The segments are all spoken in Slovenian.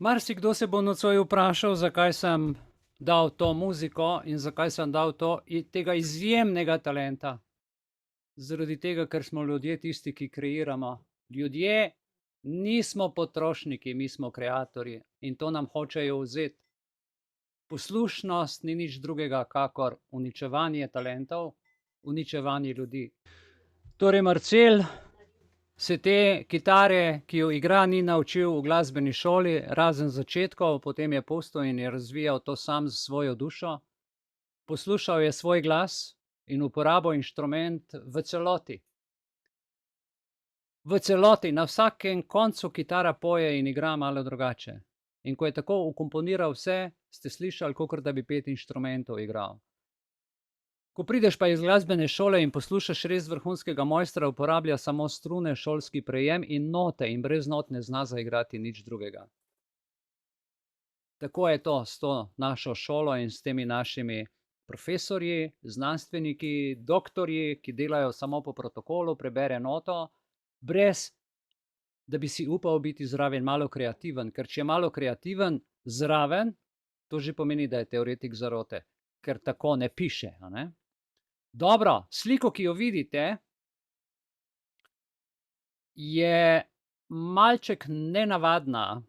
Marsikdo se bo nocoj vprašal, zakaj sem dal to muziko in zakaj sem dal tega izjemnega talenta. Zaradi tega, ker smo ljudje tisti, ki kreiramo. Ljudje nismo potrošniki, mi smo kreatorji in to nam hočejo vzeti. Poslušnost ni nič drugega kakor uničevanje talentov, uničevanje ljudi. Torej, Marcel se te kitare, ki jo igra, ni naučil v glasbeni šoli, razen začetkov, potem je pustil in je razvijal to sam s svojo dušo. Poslušal je svoj glas in uporabil inštrument v celoti. V celoti, na vsakem koncu kitara poje in igra malo drugače. In ko je tako vkomponiral vse, ste slišali, kakor da bi 5 inštrumentov igral. Ko prideš pa iz glasbene šole in poslušaš res vrhunskega mojstra, uporablja samo strune, šolski prejem in note in brez not ne zna zaigrati nič drugega. Tako je to s to našo šolo in s temi našimi profesorji, znanstveniki, doktorji, ki delajo samo po protokolu, prebere noto, brez da bi si upal biti zraven malo kreativen, ker če je malo kreativen zraven, to že pomeni, da je teoretik zarote, ker tako ne piše, a ne? Dobro, sliko, ki jo vidite, je malček nenavadna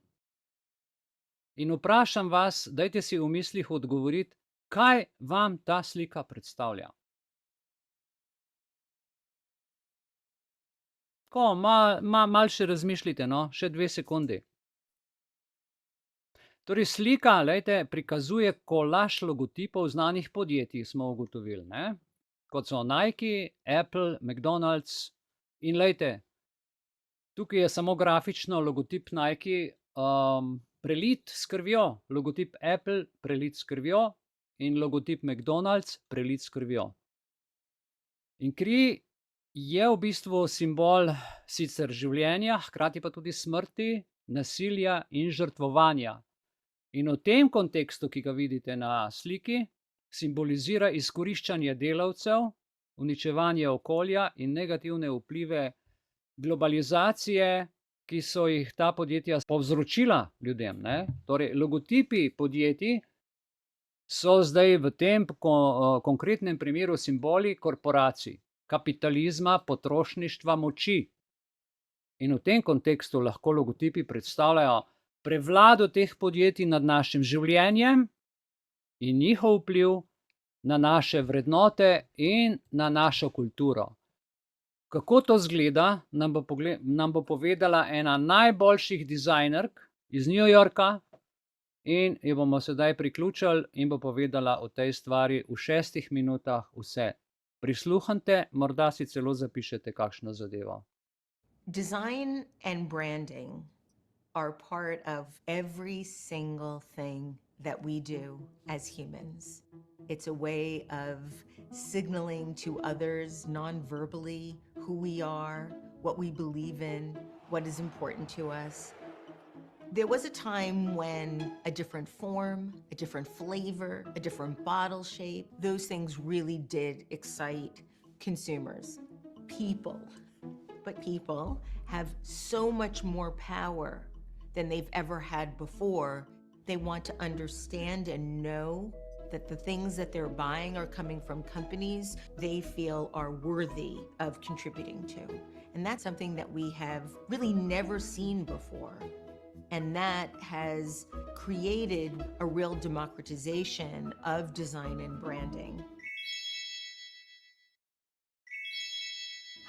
in vprašam vas, dajte si v mislih odgovoriti, kaj vam ta slika predstavlja. Tako, malo še razmišljite, no, še 2 sekundi. Torej, slika, glejte, prikazuje kolaž logotipov znanih podjetij, smo ugotovili, ne? Kot so Nike, Apple, McDonald's in glejte, tukaj je samo grafično logotip Nike, prelit s krvjo, logotip Apple prelit s krvjo in logotip McDonald's prelit s krvjo. In kri je v bistvu simbol sicer življenja, hkrati pa tudi smrti, nasilja in žrtvovanja. In v tem kontekstu, ki ga vidite na sliki, simbolizira izkoriščanje delavcev, uničevanje okolja in negativne vplive globalizacije, ki so jih ta podjetja povzročila ljudem, ne. Torej, logotipi podjetij so zdaj v tem konkretnem primeru simboli korporacij, kapitalizma, potrošništva, moči. In v tem kontekstu lahko logotipi predstavljajo prevlado teh podjetij nad našim življenjem in njihov vpliv na naše vrednote in na našo kulturo. Kako to izgleda, nam bo povedala ena najboljših dizajnerk iz New Yorka in jo bomo sedaj priključili in bo povedala o tej stvari v 6 minutah vse. Prisluhnite, morda si celo zapišete kakšno zadevo. Design and branding are part of every single thing that we do as humans. It's a way of signaling to others non-verbally who we are, what we believe in, what is important to us. There was a time when a different form, a different flavor, a different bottle shape, those things really did excite consumers, people. But people have so much more power than they've ever had before. They want to understand and know that the things that they're buying are coming from companies they feel are worthy of contributing to. And that's something that we have really never seen before. And that has created a real democratization of design and branding.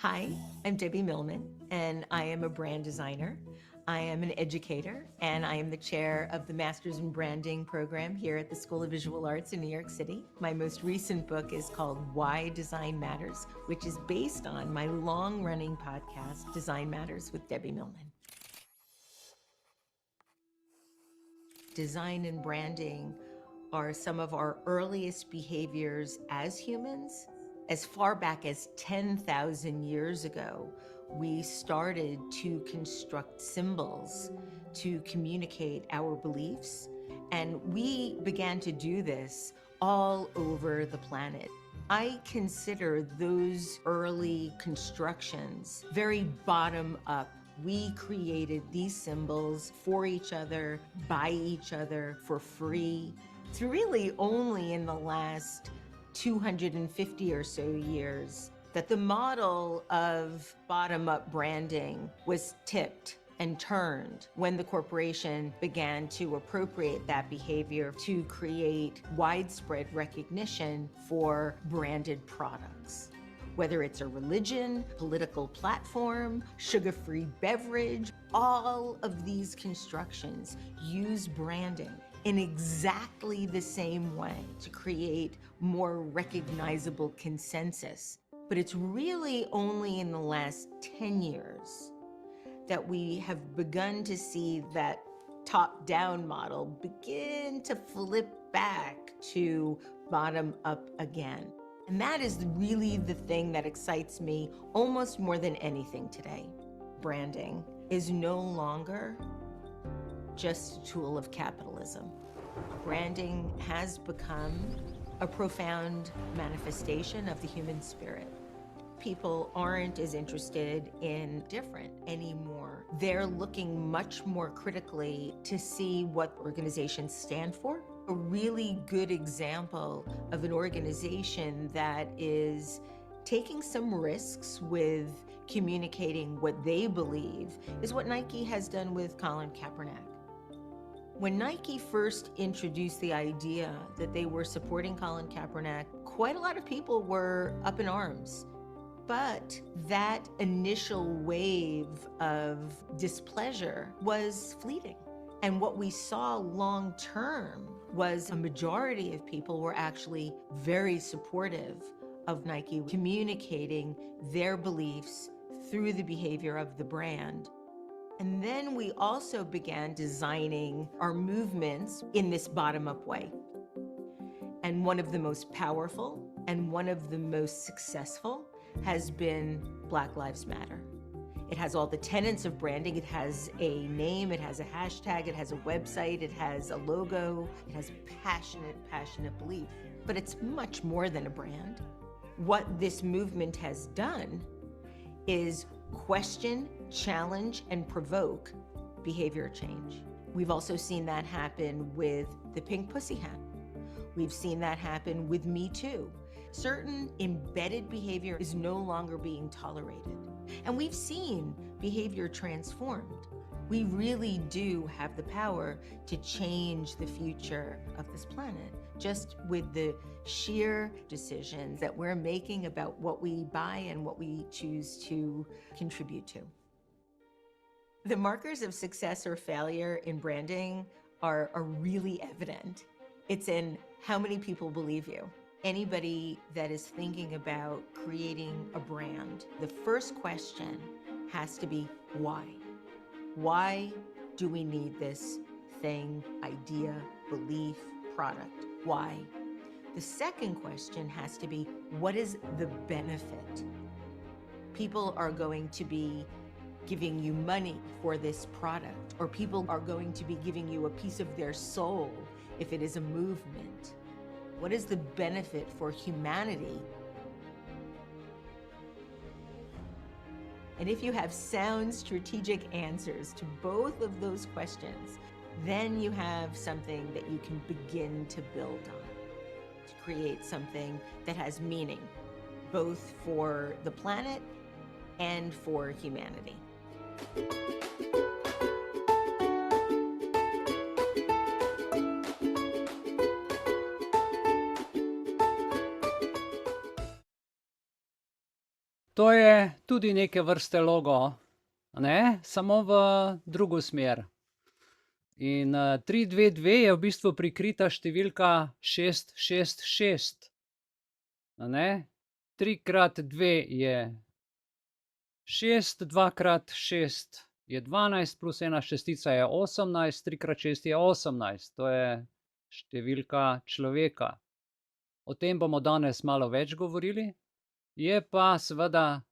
Hi, I'm Debbie Millman, and I am a brand designer. I am an educator, and I am the chair of the Masters in Branding program here at the School of Visual Arts in New York City. My most recent book is called Why Design Matters, which is based on my long-running podcast, Design Matters with Debbie Millman. Design and branding are some of our earliest behaviors as humans. As far back as 10,000 years ago, we started to construct symbols to communicate our beliefs, and we began to do this all over the planet. I consider those early constructions very bottom-up We created these symbols for each other, by each other, for free. It's really only in the last 250 or so years that the model of bottom-up branding was tipped and turned when the corporation began to appropriate that behavior to create widespread recognition for branded products. Whether it's a religion, political platform, sugar-free beverage, all of these constructions use branding in exactly the same way to create more recognizable consensus. But it's really only in the last 10 years that we have begun to see that top-down model begin to flip back to bottom-up again. And that is really the thing that excites me almost more than anything today. Branding is no longer just a tool of capitalism. Branding has become a profound manifestation of the human spirit. People aren't as interested in different anymore. They're looking much more critically to see what organizations stand for. A really good example of an organization that is taking some risks with communicating what they believe is what Nike has done with Colin Kaepernick. When Nike first introduced the idea that they were supporting Colin Kaepernick, quite a lot of people were up in arms. But that initial wave of displeasure was fleeting. And what we saw long term was a majority of people were actually very supportive of Nike communicating their beliefs through the behavior of the brand. And then we also began designing our movements in this bottom-up way. And one of the most powerful and one of the most successful has been Black Lives Matter. It has all the tenets of branding. It has a name, it has a hashtag, it has a website, it has a logo, it has passionate belief. But it's much more than a brand. What this movement has done is question, challenge, and provoke behavior change. We've also seen that happen with the pink pussy hat. We've seen that happen with Me Too. Certain embedded behavior is no longer being tolerated. And we've seen behavior transformed. We really do have the power to change the future of this planet, just with the sheer decisions that we're making about what we buy and what we choose to contribute to. The markers of success or failure in branding are really evident. It's in how many people believe you. Anybody that is thinking about creating a brand, the first question has to be why? Why do we need this thing, idea, belief, product? Why? The second question has to be, what is the benefit? People are going to be giving you money for this product, or people are going to be giving you a piece of their soul if it is a movement. What is the benefit for humanity? And if you have sound, strategic answers to both of those questions, then you have something that you can begin to build on, to create something that has meaning, both for the planet and for humanity. To je tudi neke vrste logo, ne? Samo v drugo smer. In 322 je v bistvu prikrita številka 666. Ne? 3 krat 2 je 6, 2 krat 6 je 12, plus ena šestica je 18, 3 krat 6 je 18. To je številka človeka. O tem bomo danes malo več govorili. Je pa seveda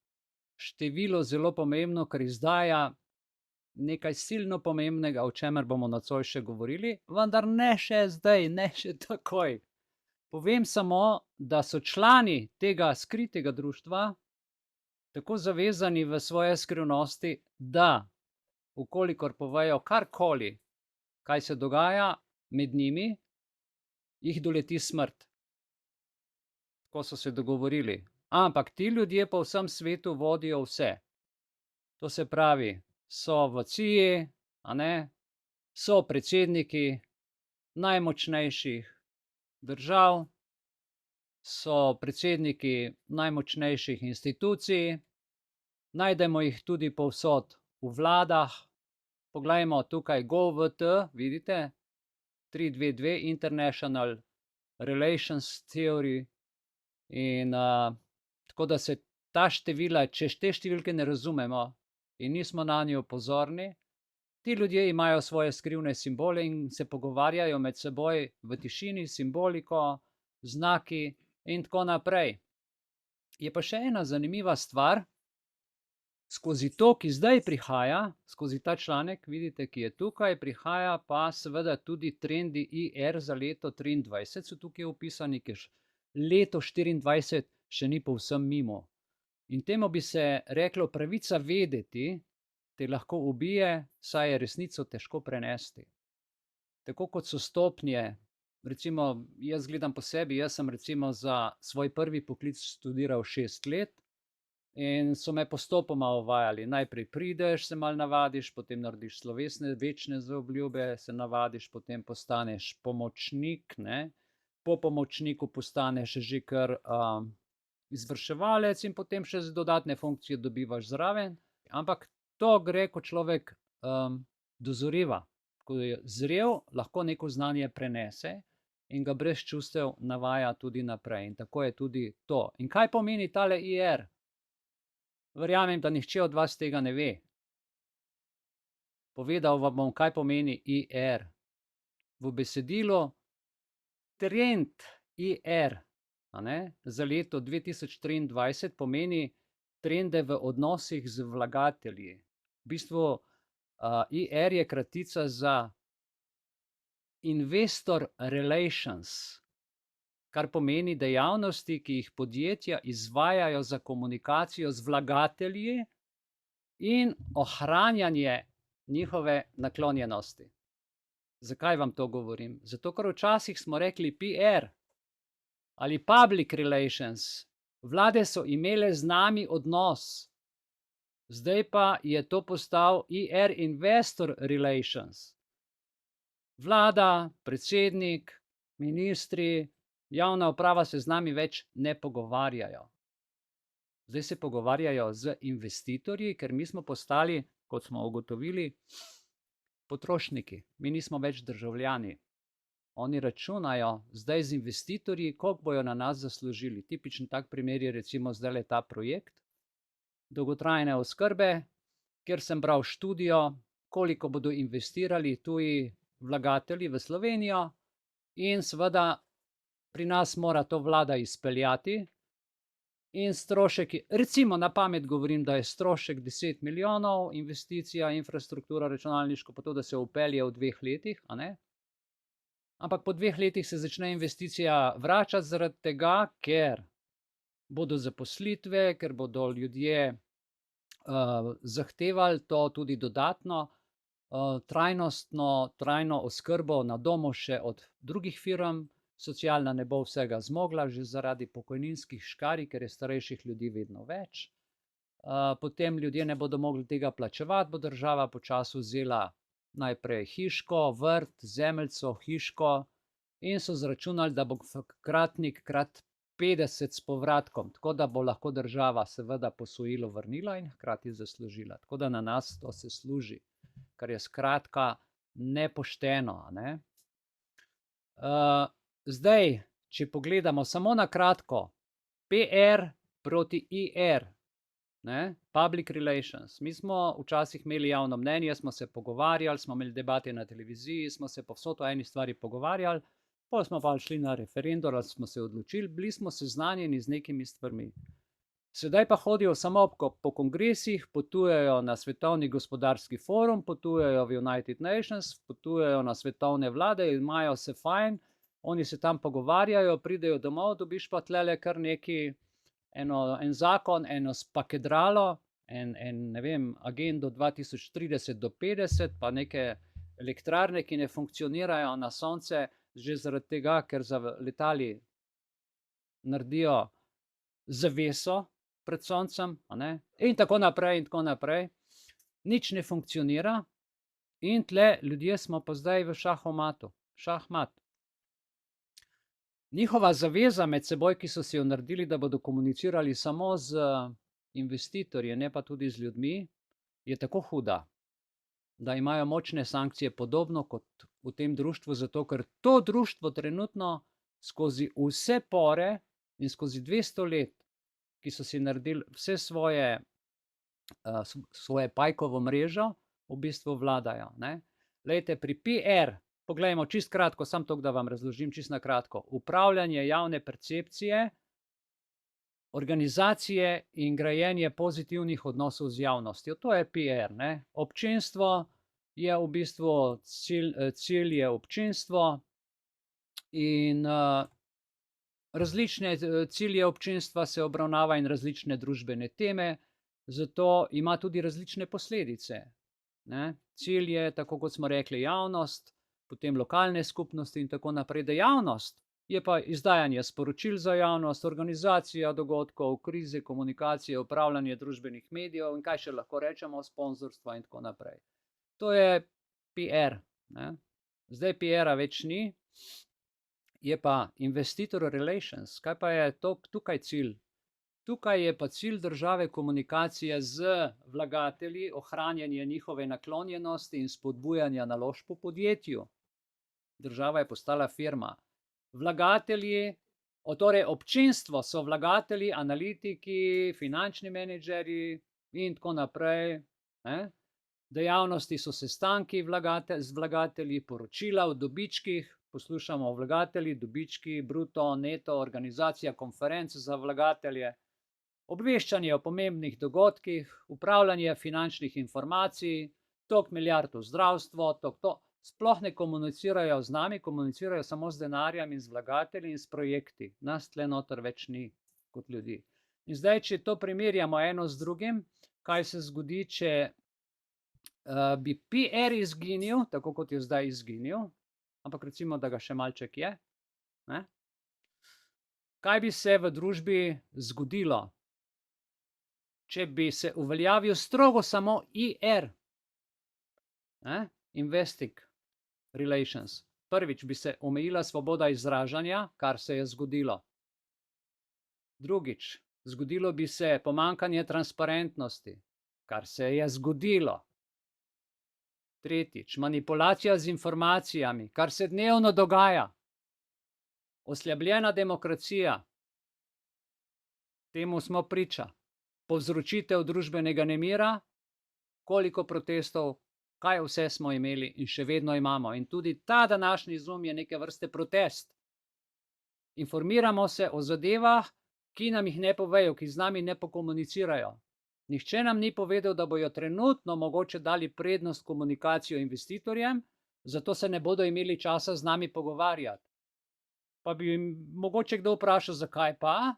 število zelo pomembno, ker izdaja nekaj silno pomembnega, o čemer bomo nocoj še govorili, vendar ne še zdaj, ne še takoj. Povem samo, da so člani tega skritega društva tako zavezani v svoje skrivnosti, da Ukolikor povejo karkoli, kaj se dogaja med njimi, jih doleti smrt. Tako so se dogovorili. Ampak ti ljudje po vsem svetu vodijo vse. To se pravi, so v CIA, a ne, so predsedniki najmočnejših držav, so predsedniki najmočnejših institucij, najdemo jih tudi povsod v vladah. Poglejmo tukaj GOVT, vidite, 322 International Relations Theory. In tako da se ta števila, če te številke ne razumemo in nismo nanje pozorni, ti ljudje imajo svoje skrivne simbole in se pogovarjajo med seboj v tišini, simboliko, znaki in tako naprej. Je pa še ena zanimiva stvar, skozi to, ki zdaj prihaja, skozi ta članek, vidite, ki je tukaj, prihaja pa seveda tudi trendi IR za leto 2023, so tukaj opisani, ker leto 2024 še ni povsem mimo. In temu bi se reklo, pravica vedeti te lahko ubije, saj je resnico težko prenesti. Tako kot so stopnje, recimo jaz gledam po sebi, jaz sem recimo za svoj prvi poklic študiral 6 let in so me postopoma uvajali. Najprej prideš, se malo navadiš, potem narediš slovesne večne zaobljube, se navadiš, potem postaneš pomočnik, ne. Po pomočniku postaneš že kar izvrševalec in potem še dodatne funkcije dobivaš zraven. Ampak to gre, ko človek dozoriva. Ko je zrel, lahko neko znanje prenese in ga brez čustev navaja tudi naprej. In tako je tudi to. In kaj pomeni tale IR? Verjamem, da nihče od vas tega ne ve. Povedal vam bom, kaj pomeni IR. V besedilu trend IR, a ne, za leto 2023 pomeni trende v odnosih z vlagatelji. V bistvu IR je kratica za Investor Relations, kar pomeni dejavnosti, ki jih podjetja izvajajo za komunikacijo z vlagatelji in ohranjanje njihove naklonjenosti. Zakaj vam to govorim? Zato, ker včasih smo rekli PR ali Public Relations. Vlade so imele z nami odnos. Zdaj pa je to postal IR Investor Relations. Vlada, predsednik, ministri, javna uprava se z nami več ne pogovarjajo. Zdaj se pogovarjajo z investitorji, ker mi smo postali, kot smo ugotovili, potrošniki. Mi nismo več državljani. Oni računajo zdaj z investitorji, koliko bojo na nas zaslužili. Tipičen tak primer je recimo zdajle ta projekt dolgotrajne oskrbe, kjer sem bral študijo, koliko bodo investirali tuji vlagatelji v Slovenijo in seveda pri nas mora to vlada izpeljati in strošek, recimo na pamet govorim, da je strošek 10 milijonov, investicija, infrastruktura, računalniško, pa to, da se vpelje v 2 letih, a ne? Ampak po 2 letih se začne investicija vračati zaradi tega, ker bodo zaposlitve, ker bodo ljudje zahtevali to tudi dodatno, trajno oskrbo na domu še od drugih firm. Socialna ne bo vsega zmogla, že zaradi pokojninskih škarij, ker je starejših ljudi vedno več. Potem ljudje ne bodo mogli tega plačevati, bo država počasi vzela najprej hiško, vrt, zemljico, hiško in so zračunali, da bo kratnik krat 50 s povratkom, tako da bo lahko država seveda posojilo vrnila in hkrati zaslužila. Tako da na nas to se služi, kar je skratka nepošteno, a ne. Zdaj, če pogledamo samo na kratko, PR proti IR, ne, Public Relations. Mi smo včasih imeli javno mnenje, smo se pogovarjali, smo imeli debate na televiziji, smo se povsod o eni stvari pogovarjali, potem smo pa šli na referendum, smo se odločili, bili smo seznanjeni z nekimi stvarmi. Sedaj pa hodijo samo po kongresih, potujejo na Svetovni gospodarski forum, potujejo v United Nations, potujejo na svetovne vlade, imajo se fajn, oni se tam pogovarjajo, pridejo domov, dobiš pa tlele kar neki, en zakon, eno spakedralo, ne vem, agendo 2030 do 50, pa neke elektrarne, ki ne funkcionirajo na sonce, že zaradi tega, ker za letali naredijo zaveso pred soncem, a ne? In tako naprej in tako naprej. Nič ne funkcionira in tle ljudje smo pa zdaj v šahomatu, šahmat. Njihova zaveza med seboj, ki so si jo naredili, da bodo komunicirali samo z investitorji, ne pa tudi z ljudmi, je tako huda, da imajo močne sankcije, podobno kot v tem društvu, zato ker to društvo trenutno skozi vse pore in skozi 200 let, ki so si naredili vse svoje pajkovo mrežo, v bistvu vladajo, ne. Glejte, pri PR, poglejmo čisto kratko, samo toliko, da vam razložim čisto na kratko. Upravljanje javne percepcije, organizacije in grajenje pozitivnih odnosov z javnostjo. To je PR, ne. Občinstvo je v bistvu cilj je občinstvo in različne cilje občinstva se obravnava in različne družbene teme, zato ima tudi različne posledice, ne. Cilj je, tako kot smo rekli, javnost, potem lokalne skupnosti in tako naprej. Dejavnost je pa izdajanje sporočil za javnost, organizacija dogodkov, krize, komunikacije, upravljanje družbenih medijev in kaj še lahko rečemo, sponzorstva in tako naprej. To je PR, ne. Zdaj PR-a več ni, je pa investitor relations. Kaj pa je tukaj cilj? Tukaj je pa cilj države komunikacija z vlagatelji, ohranjanje njihove naklonjenosti in spodbujanja naložb v podjetju. Država je postala firma. Vlagatelji, torej občinstvo so vlagatelji, analitiki, finančni menedžerji in tako naprej, ne. Dejavnosti so sestanki z vlagatelji, poročila o dobičkih, poslušamo o vlagatelji, dobički, bruto, neto, organizacija konferenc za vlagatelje, obveščanje o pomembnih dogodkih, upravljanje finančnih informacij, toliko milijard v zdravstvo, to. Sploh ne komunicirajo z nami, komunicirajo samo z denarjem in z vlagatelji in s projekti. Nas tle noter več ni kot ljudi. In zdaj, če to primerjamo eno z drugim, kaj se zgodi, če bi PR izginil, tako kot je zdaj izginil, ampak recimo, da ga še malček je, ne? Kaj bi se v družbi zgodilo, če bi se uveljavil strogo samo IR, ne? Investing relations. Prvič bi se omejila svoboda izražanja, kar se je zgodilo. Drugič, zgodilo bi se pomanjkanje transparentnosti, kar se je zgodilo. Tretjič, manipulacija z informacijami, kar se dnevno dogaja. Oslabljena demokracija, temu smo priča. Povzročitev družbenega nemira, koliko protestov, kaj vse smo imeli in še vedno imamo. In tudi ta današnji Zoom je neke vrste protest. Informiramo se o zadevah, ki nam jih ne povejo, ki z nami ne pokomunicirajo. Nihče nam ni povedal, da bojo trenutno mogoče dali prednost komunikacijo investitorjem, zato se ne bodo imeli časa z nami pogovarjati. Pa bi mogoče kdo vprašal, zakaj pa?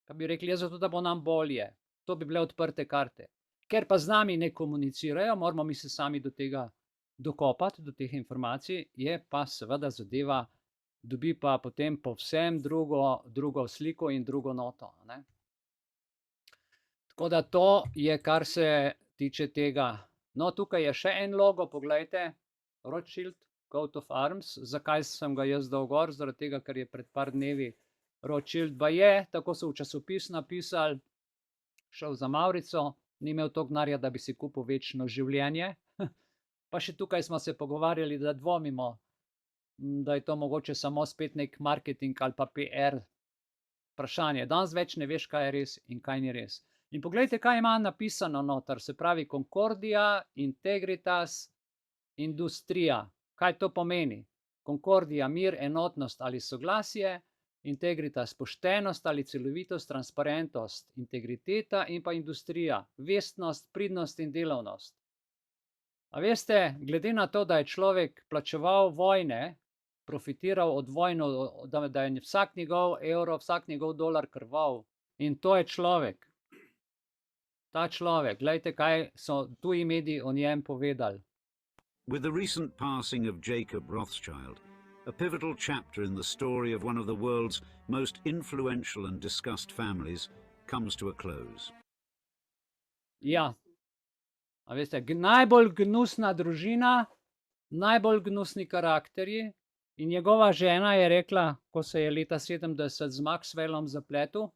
Pa bi rekli, ja, zato, da bo nam bolje. To bi bile odprte karte. Ker pa z nami ne komunicirajo, moramo mi se sami do tega dokopati, do teh informacij, je pa seveda zadeva, dobi pa potem povsem drugo sliko in drugo noto, ne. Tako da to je, kar se tiče tega. No, tukaj je še en logo, poglejte, Rothschild, coat of arms. Zakaj sem ga jaz dal gor? Zaradi tega, ker je pred par dnevi Rothschild baje, tako so v časopis napisali, šel za mavrico, ni imel toliko denarja, da bi si kupil večno življenje. Pa še tukaj smo se pogovarjali, da dvomimo, da je to mogoče samo spet nek marketing ali pa PR vprašanje. Danes več ne veš, kaj je res in kaj ni res. In poglejte, kaj ima napisano noter, se pravi Concordia, Integritas, Industrija. Kaj to pomeni? Concordia, mir, enotnost ali soglasje, Integritas, poštenost ali celovitost, transparentnost, integriteta in pa industrija, vestnost, pridnost in delavnost. A veste, glede na to, da je človek plačeval vojne, profitiral od vojne, da je vsak njegov evro, vsak njegov dolar krval in to je človek. ta človek. Glejte, kaj so tuji mediji o njem povedali. With the recent passing of Jacob Rothschild, a pivotal chapter in the story of one of the world's most influential and discussed families comes to a close. Ja, a veste, najbolj gnusna družina, najbolj gnusni karakterji in njegova žena je rekla, ko se je leta 70 z Maxwellom zapletel,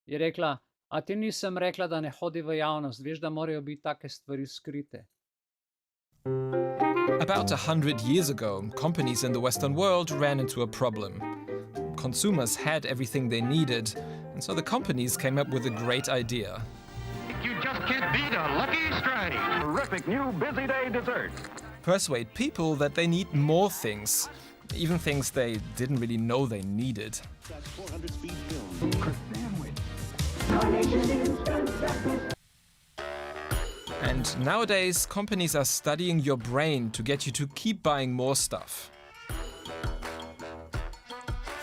je rekla, a ti nisem rekla, da ne hodi v javnost, veš, da morajo biti take stvari skrite. About 100 years ago, companies in the Western world ran into a problem. Consumers had everything they needed, and so the companies came up with a great idea. You just can't beat a Lucky Strike. Terrific new Busy Day dessert. Persuade people that they need more things, even things they didn't really know they needed. And nowadays, companies are studying your brain to get you to keep buying more stuff.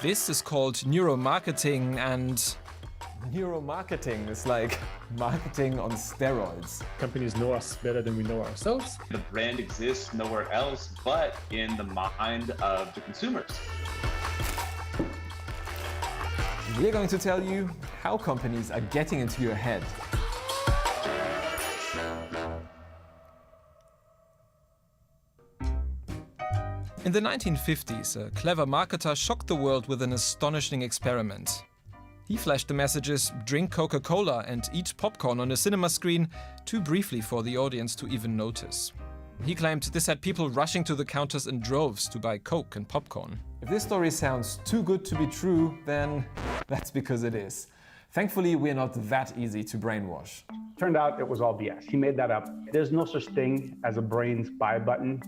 This is called neuromarketing, and Neuromarketing is like marketing on steroids. Companies know us better than we know ourselves. The brand exists nowhere else but in the mind of the consumers. We're going to tell you how companies are getting into your head. in the 1950s, a clever marketer shocked the world with an astonishing experiment. He flashed the messages, "Drink Coca-Cola" and "Eat popcorn" on a cinema screen too briefly for the audience to even notice. He claimed this had people rushing to the counters in droves to buy Coke and popcorn. If this story sounds too good to be true, then that's because it is. Thankfully, we're not that easy to brainwash. Turned out it was all BS. He made that up. There's no such thing as a brain's buy button.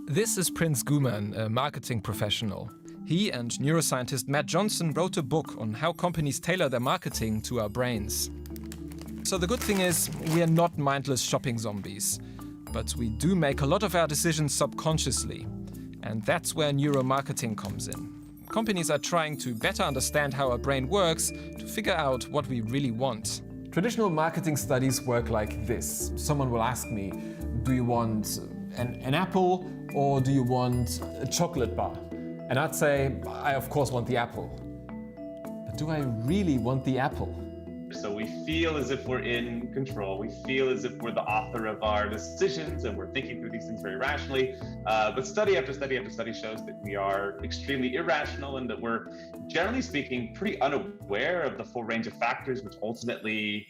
This is Prince Guman, a marketing professional. He and neuroscientist Matt Johnson wrote a book on how companies tailor their marketing to our brains. So the good thing is, we are not mindless shopping zombies. But we do make a lot of our decisions subconsciously. And that's where neuromarketing comes in. Companies are trying to better understand how our brain works to figure out what we really want. Traditional marketing studies work like this. Someone will ask me, do you want an apple or do you want a chocolate bar? And I'd say, I of course want the apple. But do I really want the apple? So we feel as if we're in control. We feel as if we're the author of our decisions and we're thinking through these things very rationally. But study after study after study shows that we are extremely irrational and that we're, generally speaking, pretty unaware of the full range of factors which ultimately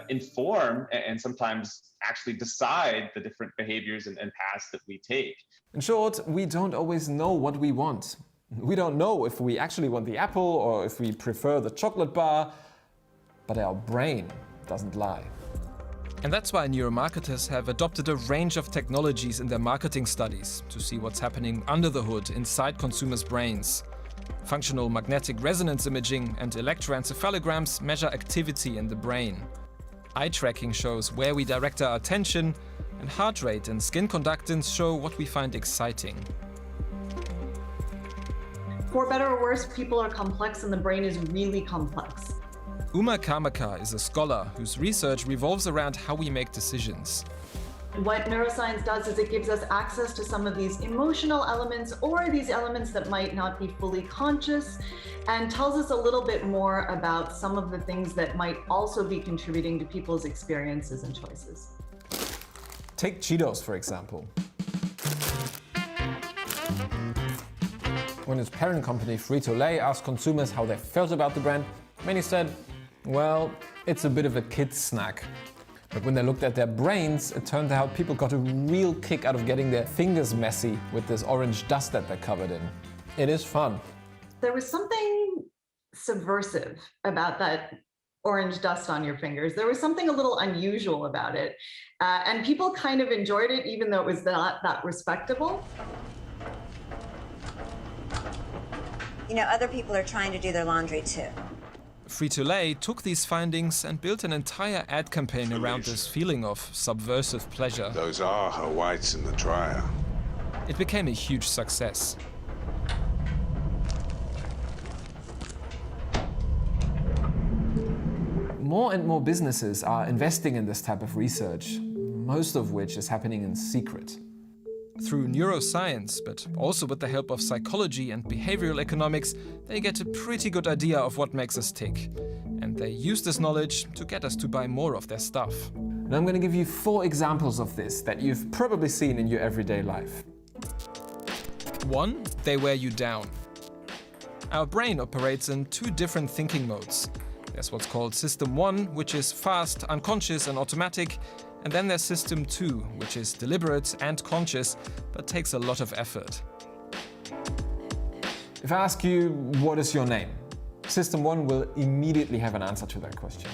inform and sometimes actually decide the different behaviors and paths that we take. In short, we don't always know what we want. We don't know if we actually want the apple or if we prefer the chocolate bar. But our brain doesn't lie. And that's why neuromarketers have adopted a range of technologies in their marketing studies to see what's happening under the hood inside consumers' brains. Functional magnetic resonance imaging and electroencephalograms measure activity in the brain. Eye tracking shows where we direct our attention, and heart rate and skin conductance show what we find exciting. For better or worse, people are complex and the brain is really complex. Uma Karmaka is a scholar whose research revolves around how we make decisions. What neuroscience does is it gives us access to some of these emotional elements or these elements that might not be fully conscious and tells us a little bit more about some of the things that might also be contributing to people's experiences and choices. Take Cheetos, for example. When its parent company Frito-Lay asked consumers how they felt about the brand, many said, well, it's a bit of a kid's snack. But when they looked at their brains, it turned out people got a real kick out of getting their fingers messy with this orange dust that they're covered in. It is fun. There was something subversive about that orange dust on your fingers. There was something a little unusual about it. And people kind of enjoyed it, even though it was not that respectable. You know, other people are trying to do their laundry too. Frito-Lay took these findings and built an entire ad campaign around this feeling of subversive pleasure. Those are her whites in the dryer. It became a huge success. More and more businesses are investing in this type of research, most of which is happening in secret. Through neuroscience, but also with the help of psychology and behavioral economics, they get a pretty good idea of what makes us tick. And they use this knowledge to get us to buy more of their stuff. And I'm going to give you 4 examples of this that you've probably seen in your everyday life. 1. They wear you down. Our brain operates in 2 different thinking modes. There's what's called System 1, which is fast, unconscious and automatic. And then there's System 2, which is deliberate and conscious, but takes a lot of effort. If I ask you, what is your name? System 1 will immediately have an answer to that question.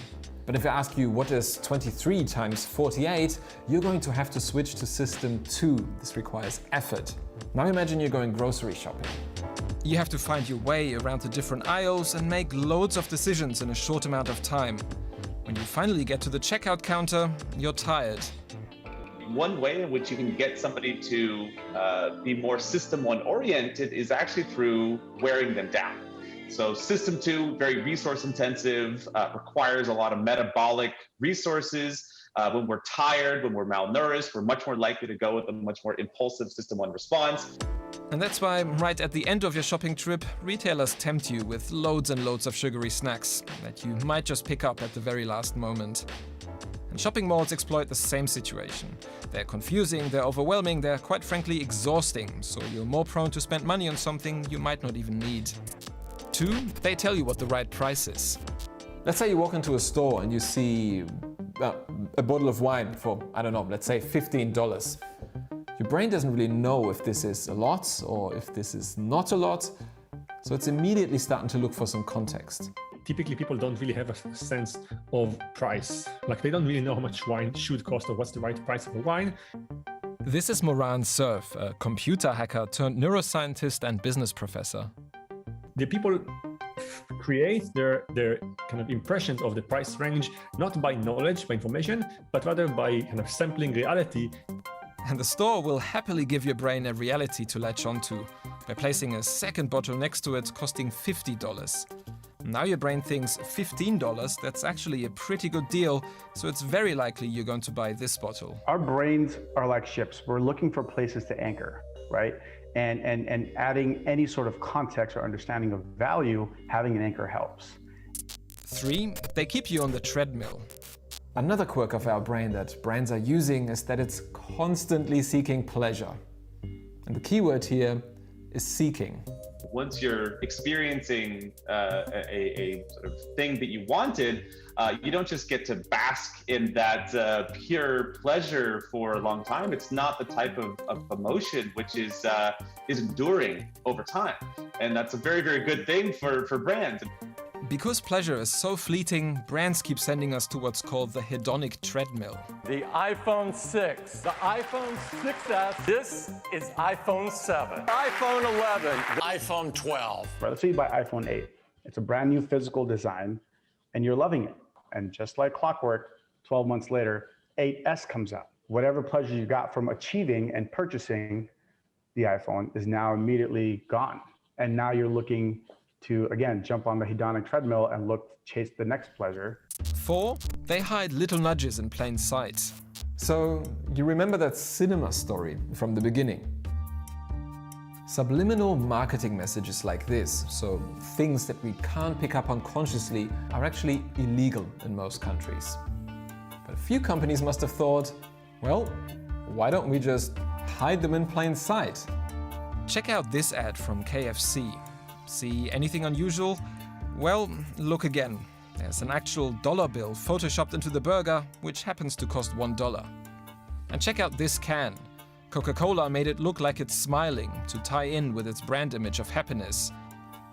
But if I ask you, what is 23 times 48, you're going to have to switch to System 2. This requires effort. Now imagine you're going grocery shopping. You have to find your way around the different aisles and make loads of decisions in a short amount of time. When you finally get to the checkout counter, you're tired. One way in which you can get somebody to be more System 1 oriented is actually through wearing them down. So System 2, very resource intensive, requires a lot of metabolic resources. When we're tired, when we're malnourished, we're much more likely to go with a much more impulsive System 1 response. And that's why right at the end of your shopping trip, retailers tempt you with loads and loads of sugary snacks that you might just pick up at the very last moment. And shopping malls exploit the same situation. They're confusing, they're overwhelming, they're quite frankly exhausting, so you're more prone to spend money on something you might not even need. 2, they tell you what the right price is. Let's say you walk into a store and you see a bottle of wine for, I don't know, let's say $15. Your brain doesn't really know if this is a lot or if this is not a lot, so it's immediately starting to look for some context. Typically, people don't really have a sense of price. Like, they don't really know how much wine should cost or what's the right price of a wine. This is Moran Cerf, a computer hacker turned neuroscientist and business professor. The people create their kind of impressions of the price range, not by knowledge, by information, but rather by kind of sampling reality. And the store will happily give your brain a reality to latch onto by placing a second bottle next to it costing $50. Now your brain thinks $15, that's actually a pretty good deal, so it's very likely you're going to buy this bottle. Our brains are like ships. We're looking for places to anchor, right? And adding any sort of context or understanding of value, having an anchor helps. 3, they keep you on the treadmill. Another quirk of our brain that brands are using is that it's constantly seeking pleasure. And the key word here is seeking. Once you're experiencing a sort of thing that you wanted, you don't just get to bask in that pure pleasure for a long time. It's not the type of emotion which is enduring over time. And that's a very, very good thing for brands. Because pleasure is so fleeting, brands keep sending us to what's called the hedonic treadmill. The iPhone 6, the iPhone 6S, this is iPhone 7, iPhone 11, iPhone 12. Right, let's say you buy iPhone 8. It's a brand new physical design and you're loving it. And just like clockwork, 12 months later, 8S comes out. Whatever pleasure you got from achieving and purchasing the iPhone is now immediately gone. And now you're looking to, again, jump on the hedonic treadmill and chase the next pleasure. 4, they hide little nudges in plain sight. So you remember that cinema story from the beginning? Subliminal marketing messages like this, so things that we can't pick up on consciously, are actually illegal in most countries. But a few companies must have thought, well, why don't we just hide them in plain sight? Check out this ad from KFC. See anything unusual? Well, look again. There's an actual dollar bill photoshopped into the burger, which happens to cost $1. And check out this can. Coca-Cola made it look like it's smiling to tie in with its brand image of happiness.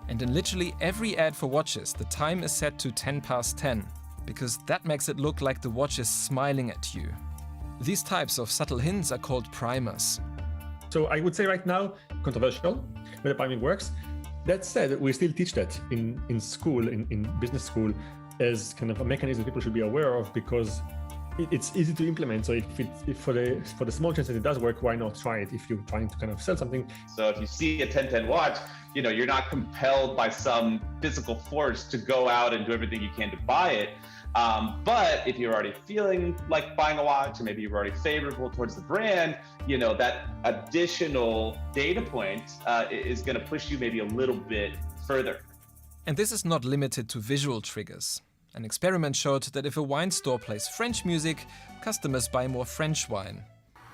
And in literally every ad for watches, the time is set to 10 past 10, because that makes it look like the watch is smiling at you. These types of subtle hints are called primers. So I would say right now, controversial, but the priming works. That said, we still teach that in school, in business school, as kind of a mechanism people should be aware of, because it's easy to implement. So if for the small chance that it does work, why not try it if you're trying to kind of sell something? So if you see a 10-10 watch, you're not compelled by some physical force to go out and do everything you can to buy it. But if you're already feeling like buying a watch, or maybe you're already favorable towards the brand, that additional data point is going to push you maybe a little bit further. And this is not limited to visual triggers. An experiment showed that if a wine store plays French music, customers buy more French wine.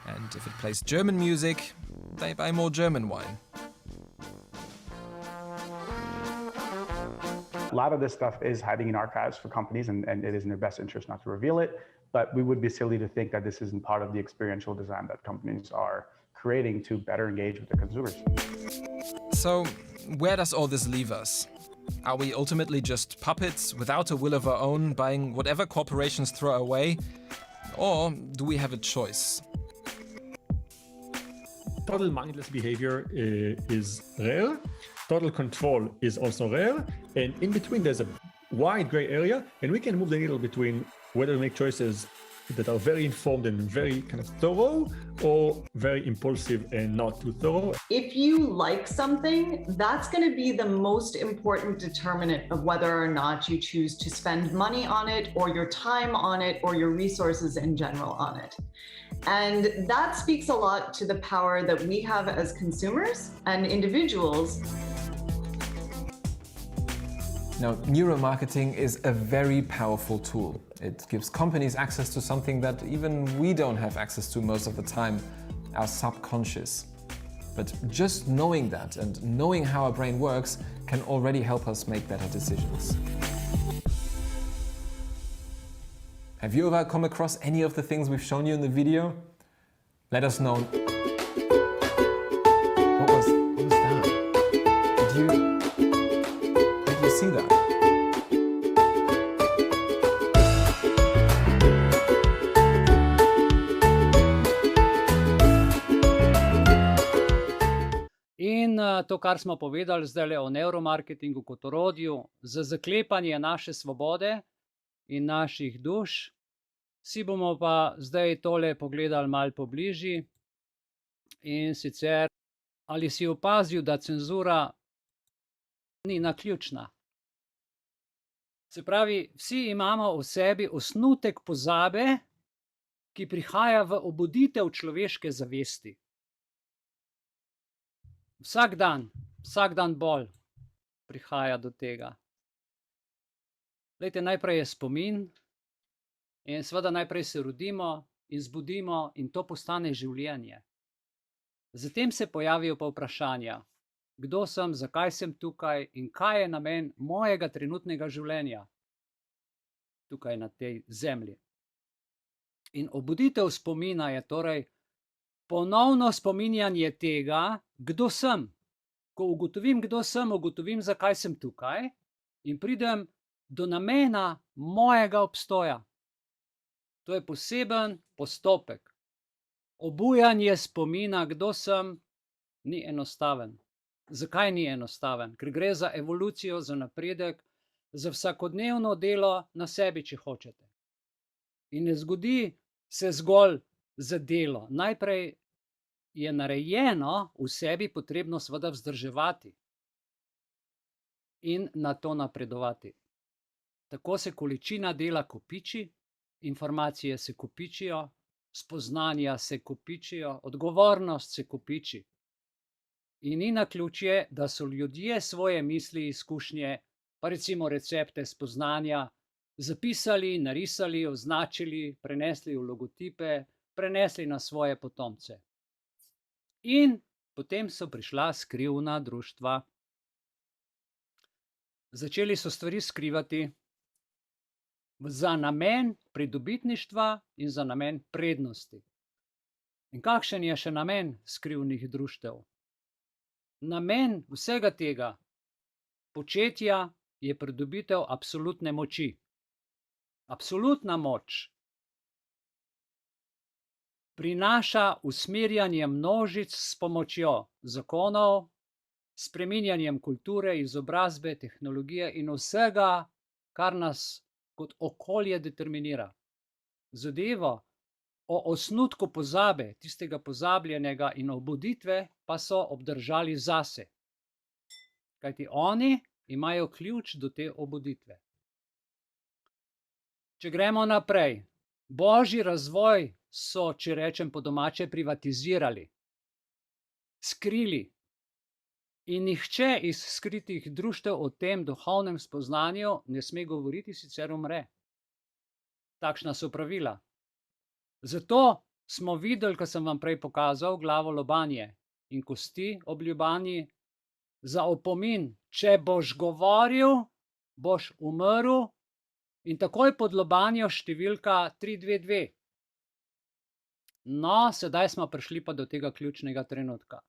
And if it plays German music, they buy more German wine. A lot of this stuff is hiding in archives for companies, and it is in their best interest not to reveal it. But we would be silly to think that this isn't part of the experiential design that companies are creating to better engage with the consumers. So, where does all this leave us? Are we ultimately just puppets without a will of our own, buying whatever corporations throw our way? Or do we have a choice? Total mindless behavior is rare. Total control is also rare. And in between, there's a wide gray area, and we can move the needle between whether we make choices that are very informed and very kind of thorough, or very impulsive and not too thorough. If you like something, that's going to be the most important determinant of whether or not you choose to spend money on it, or your time on it, or your resources in general on it. And that speaks a lot to the power that we have as consumers and individuals. Now, neuromarketing is a very powerful tool. It gives companies access to something that even we don't have access to most of the time, our subconscious. But just knowing that and knowing how our brain works can already help us make better decisions. Have you ever come across any of the things we've shown you in the video? Let us know. What was that? Did you see that? In to, kar smo povedali zdaj o neuromarketingu kot orodju za zaklepanje naše svobode in naših duš, si bomo pa zdaj tole pogledali malo pobližje. In sicer, ali si opazil, da cenzura ni naključna? Se pravi, vsi imamo v sebi osnutek pozabe, ki prihaja v obuditev človeške zavesti. Vsak dan bolj prihaja do tega. Glejte, najprej je spomin in seveda najprej se rodimo in zbudimo in to postane življenje. Zatem se pojavijo pa vprašanja, kdo sem, zakaj sem tukaj in kaj je namen mojega trenutnega življenja tukaj na tej zemlji. In obuditev spomina je torej ponovno spominjanje tega, kdo sem. Ko ugotovim, kdo sem, ugotovim, zakaj sem tukaj in pridem do namena mojega obstoja. To je poseben postopek. Obujanje spomina, kdo sem, ni enostaven. Zakaj ni enostaven? Ker gre za evolucijo, za napredek, za vsakodnevno delo na sebi, če hočete. In ne zgodi se zgolj za delo. Najprej je narejeno v sebi potrebno seveda vzdrževati in na to napredovati. Tako se količina dela kopiči, informacije se kopičijo, spoznanja se kopičijo, odgovornost se kopiči. In ni naključje, da so ljudje svoje misli, izkušnje, pa recimo recepte, spoznanja, zapisali, narisali, označili, prenesli v logotipe, prenesli na svoje potomce. In potem so prišla skrivna društva. Začeli so stvari skrivati za namen pridobitništva in za namen prednosti. In kakšen je še namen skrivnih društev? Namen vsega tega početja je pridobitev absolutne moči. Absolutna moč prinaša usmerjanje množic s pomočjo zakonov, spreminjanjem kulture, izobrazbe, tehnologije in vsega, kar nas kot okolje determinira. zadevo o osnutku pozabe, tistega pozabljenega in obuditve, pa so obdržali zase. Kajti oni imajo ključ do te obuditve. Če gremo naprej, božji razvoj so, če rečem po domače, privatizirali, skrili. In nihče iz skritih društev o tem duhovnem spoznanju ne sme govoriti, sicer umre. Takšna so pravila. Zato smo videli, ko sem vam prej pokazal, glavo lobanje in kosti ob ljubanji, za opomin, če boš govoril, boš umrl, in takoj pod lobanjo številka 322. No, sedaj smo prišli pa do tega ključnega trenutka.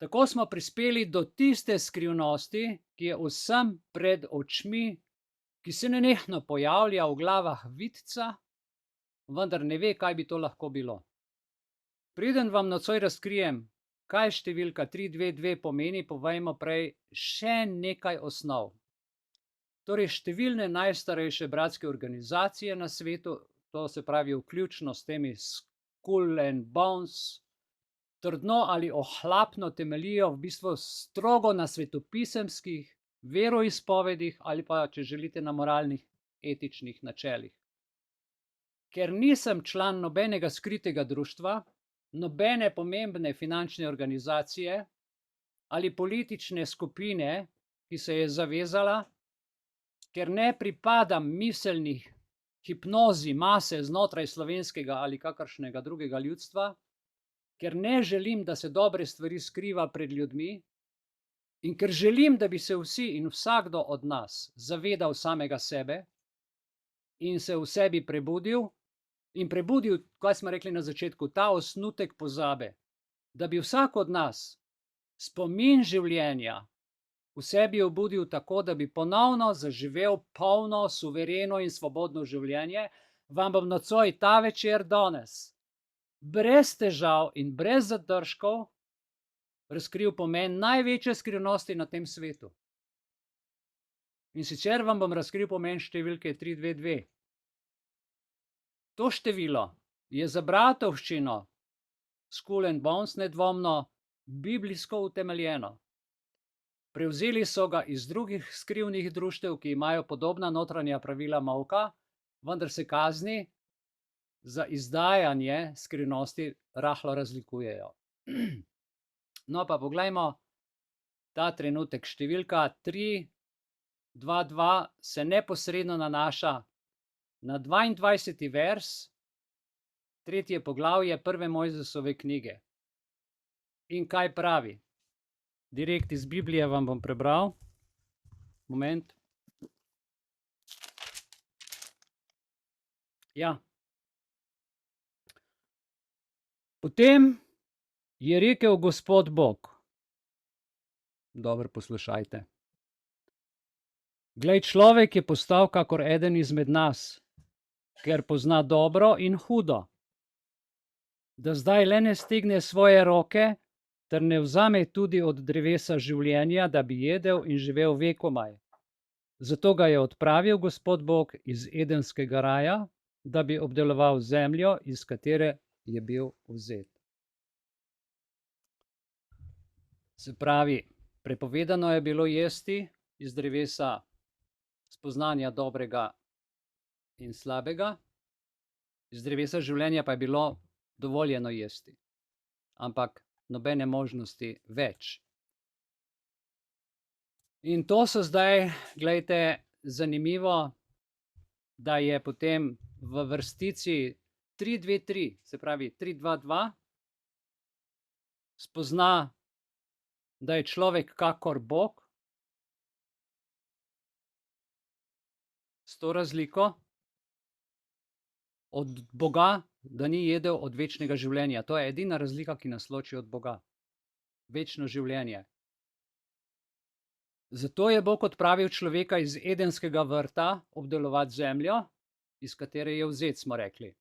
Tako smo prispeli do tiste skrivnosti, ki je vsem pred očmi, ki se nenehno pojavlja v glavah vidca, vendar ne ve, kaj bi to lahko bilo. Preden vam nocoj razkrijem, kaj številka 322 pomeni, povejmo prej še nekaj osnov. Torej, številne najstarejše bratske organizacije na svetu, to se pravi vključno s temi Skull and Bones, trdno ali ohlapno temeljijo v bistvu strogo na svetopisemskih veroizpovedih ali pa, če želite, na moralnih etičnih načelih. Ker nisem član nobenega skritega društva, nobene pomembne finančne organizacije ali politične skupine, ki se je zavezala, ker ne pripadam miselnih hipnozi mase znotraj slovenskega ali kakršnega drugega ljudstva, ker ne želim, da se dobre stvari skriva pred ljudmi in ker želim, da bi se vsi in vsakdo od nas zavedal samega sebe in se v sebi prebudil in prebudil, kaj smo rekli na začetku, ta osnutek pozabe, da bi vsak od nas spomin življenja v sebi obudil tako, da bi ponovno zaživel polno, suvereno in svobodno življenje, vam bom nocoj ta večer danes brez težav in brez zadržkov razkril pomen največje skrivnosti na tem svetu. In sicer vam bom razkril pomen številke 322. To število je za bratovščino Skull and Bones nedvomno biblijsko utemeljeno. Prevzeli so ga iz drugih skrivnih društev, ki imajo podobna notranja pravila molka, vendar se kazni za izdajanje skrivnosti rahlo razlikujejo. No pa poglejmo ta trenutek. Številka 322 se neposredno nanaša na 22. vers, 3. poglavje 1. Mojzesove knjige. In kaj pravi? Direkt iz Biblije vam bom prebral. Moment. Ja. Potem je rekel Gospod Bog. Dobro poslušajte. Glej, človek je postal kakor eden izmed nas, ker pozna dobro in hudo, da zdaj le ne stegne svoje roke, ter ne vzame tudi od drevesa življenja, da bi jedel in živel vekomaj. Zato ga je odpravil Gospod Bog iz Edenskega raja, da bi obdeloval zemljo, iz katere je bil vzet. Se pravi, prepovedano je bilo jesti iz drevesa spoznanja dobrega in slabega, iz drevesa življenja pa je bilo dovoljeno jesti, ampak nobene možnosti več. In to so zdaj, glejte, zanimivo, da je potem v vrstici 323, se pravi 322, spozna, da je človek kakor Bog, s to razliko od Boga, da ni jedel od večnega življenja. To je edina razlika, ki nas loči od Boga. Večno življenje. Zato je Bog odpravil človeka iz Edenskega vrta obdelovati zemljo, iz katere je vzet, smo rekli.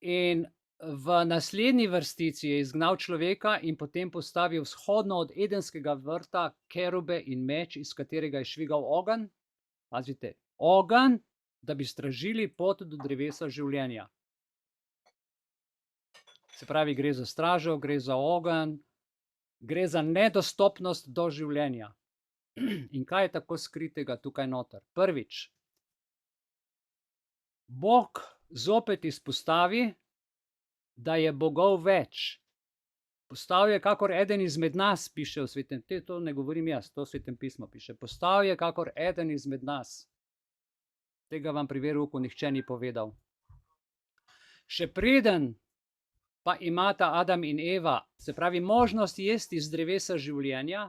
In v naslednji vrstici je izgnal človeka in potem postavil vzhodno od Edenskega vrta kerube in meč, iz katerega je švigal ogenj. Pazite, ogenj, da bi stražili pot do drevesa življenja. Se pravi, gre za stražo, gre za ogenj, gre za nedostopnost do življenja. In kaj je tako skritega tukaj noter? Prvič, Bog zopet izpostavi, da je bogov več. Postal je kakor eden izmed nas, piše v Svetem, to ne govorim jaz, to v Svetem pismu piše. Postal je kakor eden izmed nas. Tega vam pri verouku nihče ni povedal. Še preden pa imata Adam in Eva, se pravi možnost jesti iz drevesa življenja,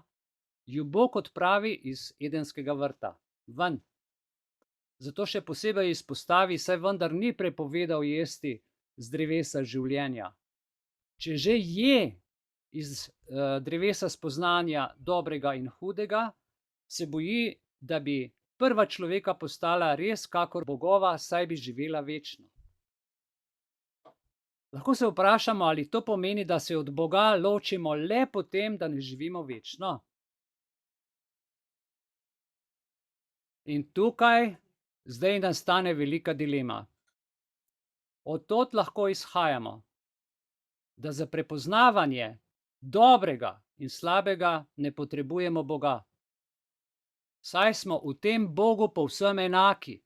ju Bog odpravi iz Edenskega vrta, ven. Zato še posebej izpostavi, saj vendar ni prepovedal jesti z drevesa življenja. Če že je iz drevesa spoznanja dobrega in hudega, se boji, da bi prva človeka postala res kakor bogova, saj bi živela večno. Lahko se vprašamo, ali to pomeni, da se od Boga ločimo le potem, da ne živimo večno. In tukaj zdaj nastane velika dilema. Od tod lahko izhajamo, da za prepoznavanje dobrega in slabega ne potrebujemo Boga. Saj smo v tem Bogu povsem enaki.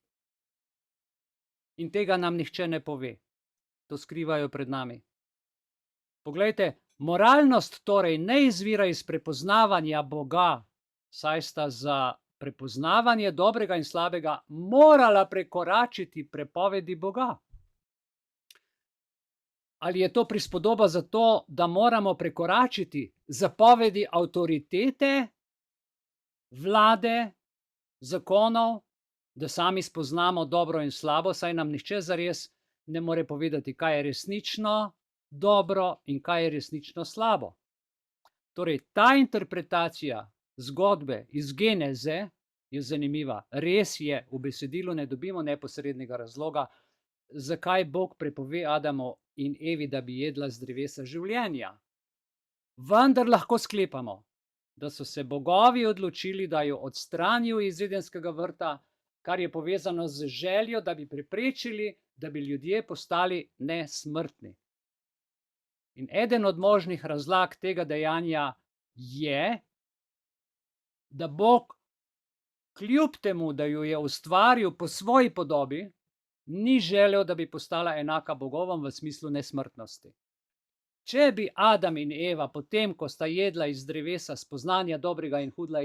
In tega nam nihče ne pove. To skrivajo pred nami. Poglejte, moralnost torej ne izvira iz prepoznavanja Boga, saj sta za prepoznavanje dobrega in slabega morala prekoračiti prepovedi Boga. Ali je to prispodoba za to, da moramo prekoračiti zapovedi avtoritete, vlade, zakonov, da sami spoznamo dobro in slabo, saj nam nihče zares ne more povedati, kaj je resnično dobro in kaj je resnično slabo. Torej, ta interpretacija zgodbe iz Geneze je zanimiva. Res je, v besedilu ne dobimo neposrednega razloga, zakaj Bog prepove Adamu in Evi, da bi jedla z drevesa življenja. Vendar lahko sklepamo, da so se bogovi odločili, da jo odstranijo iz Edenskega vrta, kar je povezano z željo, da bi preprečili, da bi ljudje postali nesmrtni. In eden od možnih razlag tega dejanja je, da Bog kljub temu, da jo je ustvaril po svoji podobi, ni želel, da bi postala enaka bogovom v smislu nesmrtnosti. Če bi Adam in Eva potem, ko sta jedla iz drevesa spoznanja dobrega in hudega,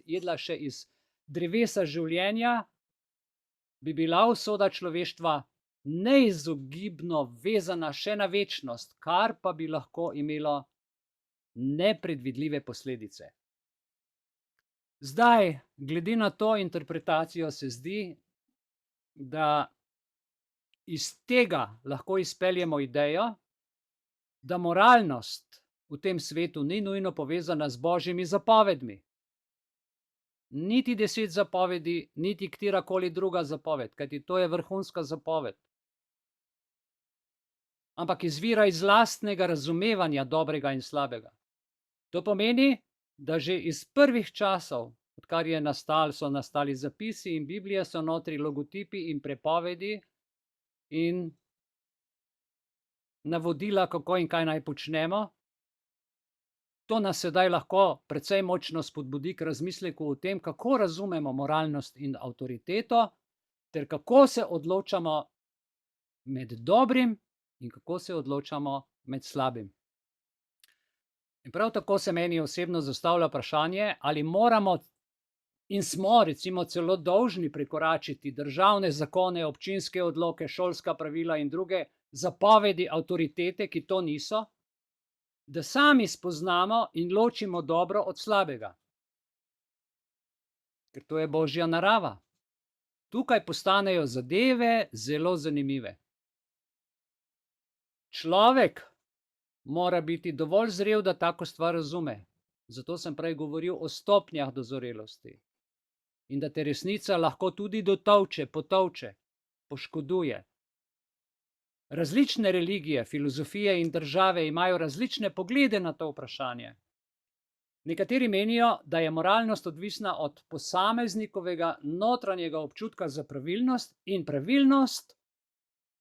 jedla še iz drevesa življenja, bi bila usoda človeštva neizogibno vezana še na večnost, kar pa bi lahko imelo nepredvidljive posledice. Zdaj, glede na to interpretacijo, se zdi, da iz tega lahko izpeljemo idejo, da moralnost v tem svetu ni nujno povezana z božjimi zapovedmi. Niti 10 zapovedi, niti katerakoli druga zapoved, kajti to je vrhunska zapoved. Ampak izvira iz lastnega razumevanja dobrega in slabega. To pomeni, da že iz prvih časov, odkar je so nastali zapisi in Biblija, so notri logotipi in prepovedi in navodila, kako in kaj naj počnemo. To nas sedaj lahko precej močno spodbudi k razmisleku o tem, kako razumemo moralnost in avtoriteto, ter kako se odločamo med dobrim in kako se odločamo med slabim. In prav tako se meni osebno zastavlja vprašanje, ali moramo in smo recimo celo dolžni prekoračiti državne zakone, občinske odloke, šolska pravila in druge zapovedi avtoritete, ki to niso, da sami spoznamo in ločimo dobro od slabega. Ker to je božja narava. Tukaj postanejo zadeve zelo zanimive. Človek mora biti dovolj zrel, da tako stvar razume. Zato sem prej govoril o stopnjah dozorelosti. In da te resnica lahko tudi dotolče, potolče, poškoduje. Različne religije, filozofije in države imajo različne poglede na to vprašanje. Nekateri menijo, da je moralnost odvisna od posameznikovega notranjega občutka za pravilnost in pravilnost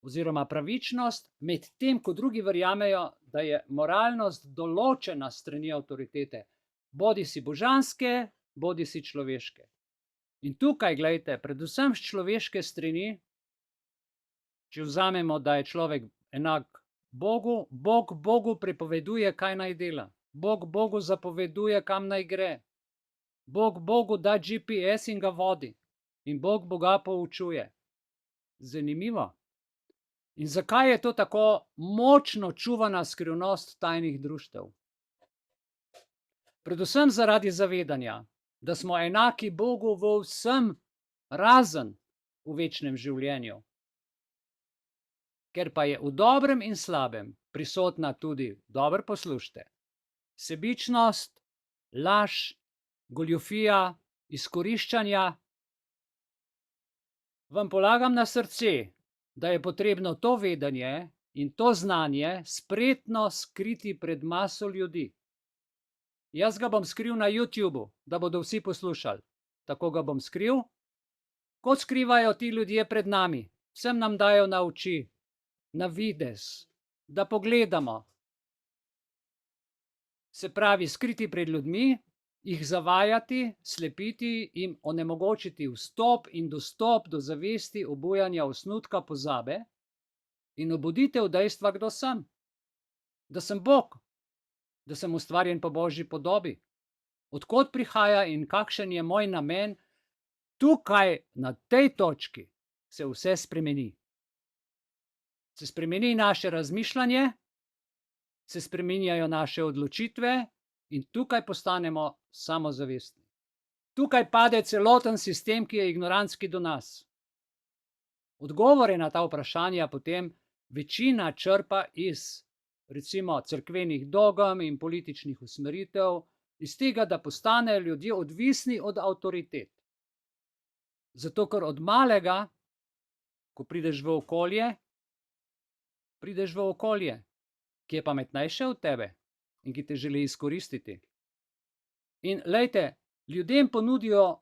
oziroma pravičnost, medtem ko drugi verjamejo, da je moralnost določena s strani avtoritete, bodisi božanske, bodisi človeške. In tukaj, glejte, predvsem s človeške strani, če vzamemo, da je človek enak Bogu, Bog Bogu prepoveduje, kaj naj dela. Bog Bogu zapoveduje, kam naj gre. Bog Bogu da GPS in ga vodi. In Bog Boga poučuje. Zanimivo. In zakaj je to tako močno čuvana skrivnost tajnih društev? Predvsem zaradi zavedanja, da smo enaki Bogu v vsem, razen v večnem življenju. Ker pa je v dobrem in slabem prisotna tudi, dobro poslušajte, sebičnost, laž, goljufija, izkoriščanja, vam polagam na srce, da je potrebno to vedenje in to znanje spretno skriti pred maso ljudi. Jaz ga bom skril na YouTubu, da bodo vsi poslušali. Tako ga bom skril, kot skrivajo ti ljudje pred nami. Vsem nam dajo na oči, na videz, da pogledamo. Se pravi, skriti pred ljudmi, jih zavajati, slepiti, jim onemogočiti vstop in dostop do zavesti obujanja osnutka pozabe in obuditev dejstva, kdo sem. Da sem Bog, da sem ustvarjen po Božji podobi. Od kod prihaja in kakšen je moj namen, tukaj na tej točki se vse spremeni. Se spremeni naše razmišljanje, se spreminjajo naše odločitve in tukaj postanemo samozavestni. Tukaj pade celoten sistem, ki je ignorantski do nas. Odgovore na ta vprašanja potem večina črpa iz, recimo, cerkvenih dogem in političnih usmeritev, iz tega, da postanejo ljudje odvisni od avtoritet. Zato, ker od malega, ko prideš v okolje, ki je pametnejše od tebe in ki te želi izkoristiti. In lejte, ljudem ponudijo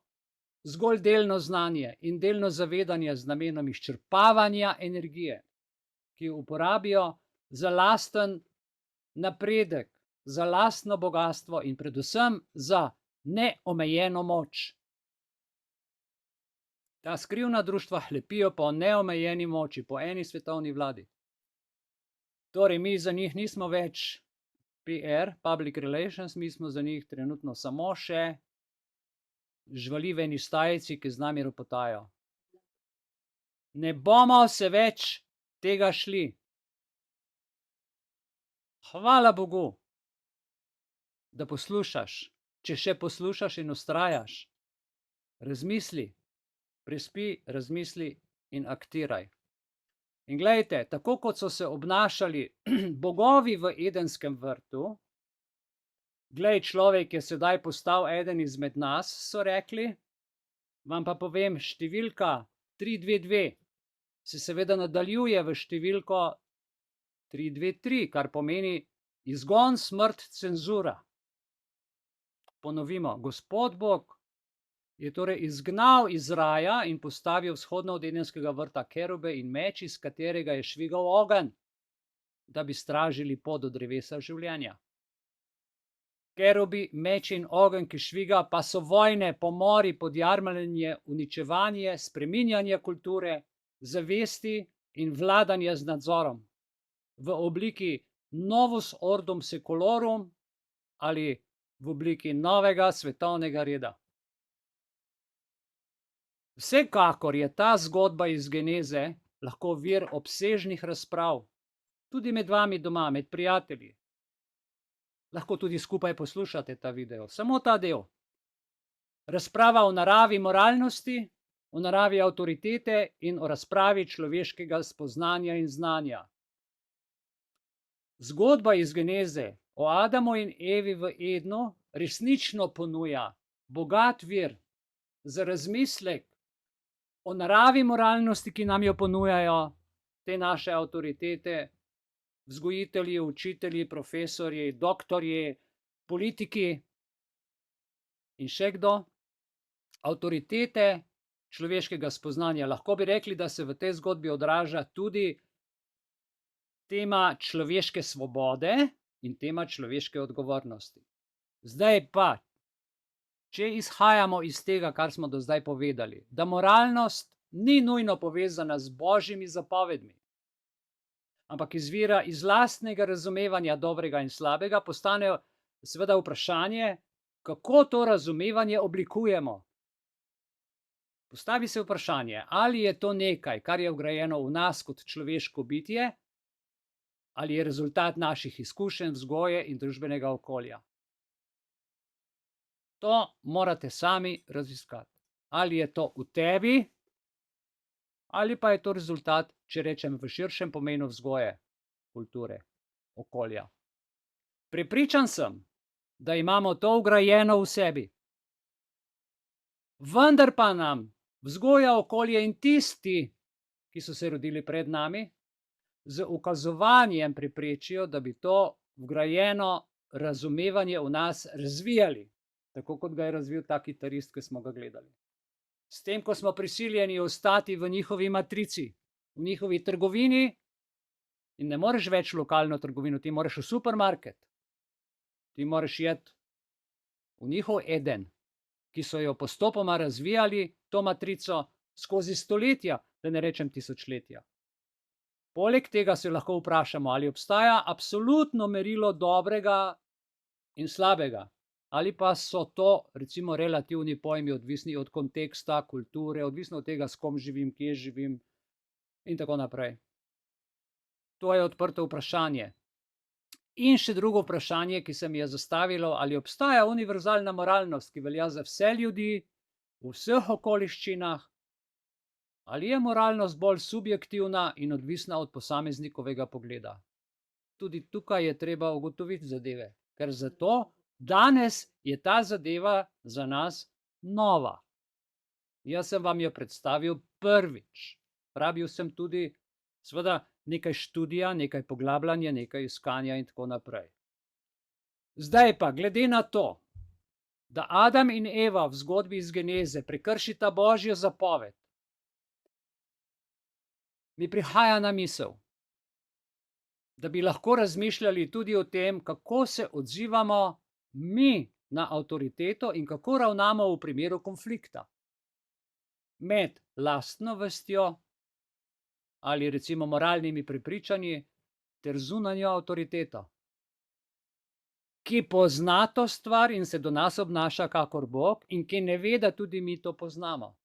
zgolj delno znanje in delno zavedanje z namenom izčrpavanja energije, ki jo uporabijo za lasten napredek, za lastno bogastvo in predvsem za neomejeno moč. Ta skrivna društva hlepijo po neomejeni moči, po eni svetovni vladi. Torej, mi za njih nismo več PR, public relations, mi smo za njih trenutno samo še žvaliveni stajci, ki z nami ropotajo. Ne bomo se več tega šli. Hvala Bogu, da poslušaš, če še poslušaš in vztrajaš. Razmisli, prespi, razmisli in aktiraj. In glejte, tako kot so se obnašali bogovi v Edenskem vrtu, glej, človek je sedaj postal eden izmed nas, so rekli, vam pa povem, številka 322 se seveda nadaljuje v številko 323, kar pomeni izgon, smrt, cenzura. Ponovimo, Gospod Bog je torej izgnal iz raja in postavil vzhodno od Edenskega vrta kerube in meč, iz katerega je švigal ogenj, da bi stražili pot do drevesa življenja. Kerubi, meč in ogenj, ki šviga, pa so vojne, pomori, podjarmljanje, uničevanje, spreminjanje kulture, zavesti in vladanje z nadzorom v obliki novus ordum secolorum ali v obliki novega svetovnega reda. Vsekakor je ta zgodba iz Geneze lahko vir obsežnih razprav, tudi med vami doma, med prijatelji. Lahko tudi skupaj poslušate ta video, samo ta del. Razprava o naravi moralnosti, o naravi avtoritete in o razpravi človeškega spoznanja in znanja. Zgodba iz Geneze o Adamu in Evi v Ednu resnično ponuja bogat vir za razmislek o naravi moralnosti, ki nam jo ponujajo te naše avtoritete, vzgojitelji, učitelji, profesorji, doktorji, politiki, In še kdo? Avtoritete človeškega spoznanja. Lahko bi rekli, da se v tej zgodbi odraža tudi tema človeške svobode in tema človeške odgovornosti. Zdaj pa, če izhajamo iz tega, kar smo do zdaj povedali, da moralnost ni nujno povezana z božjimi zapovedmi, ampak izvira iz lastnega razumevanja dobrega in slabega, postane seveda vprašanje, kako to razumevanje oblikujemo. Postavi se vprašanje, ali je to nekaj, kar je vgrajeno v nas kot človeško bitje, ali je rezultat naših izkušenj, vzgoje in družbenega okolja. To morate sami raziskati. Ali je to v tebi, ali pa je to rezultat, če rečem v širšem pomenu, vzgoje, kulture, okolja. Prepričan sem, da imamo to vgrajeno v sebi. Vendar pa nam vzgoja, okolje in tisti, ki so se rodili pred nami, z ukazovanjem preprečijo, da bi to vgrajeno razumevanje v nas razvijali, tako kot ga je razvil ta kitarist, ki smo ga gledali. S tem, ko smo prisiljeni ostati v njihovi matrici, v njihovi trgovini, in ne moreš več v lokalno trgovino, ti moraš v supermarket, ti moraš iti v njihov Eden, ki so jo postopoma razvijali, to matrico, skozi stoletja, da ne rečem tisočletja. Poleg tega se lahko vprašamo, ali obstaja absolutno merilo dobrega in slabega, ali pa so to, recimo, relativni pojmi, odvisni od konteksta, kulture, odvisno od tega, s kom živim, kje živim in tako naprej. To je odprto vprašanje. In še drugo vprašanje, ki se mi je zastavilo, ali obstaja univerzalna moralnost, ki velja za vse ljudi, v vseh okoliščinah, ali je moralnost bolj subjektivna in odvisna od posameznikovega pogleda. Tudi tukaj je treba ugotoviti zadeve, ker zato danes je ta zadeva za nas nova. Jaz sem vam jo predstavil prvič. Rabil sem tudi seveda nekaj študija, nekaj poglabljanja, nekaj iskanja in tako naprej. Zdaj pa, glede na to, da Adam in Eva v zgodbi iz Geneze prekršita Božjo zapoved, mi prihaja na misel, da bi lahko razmišljali tudi o tem, kako se odzivamo mi na avtoriteto in kako ravnamo v primeru konflikta med lastno vestjo ali recimo moralnimi prepričanji ter zunanjo avtoriteto, ki pozna to stvar in se do nas obnaša kakor Bog in ki ne ve, da tudi mi to poznamo.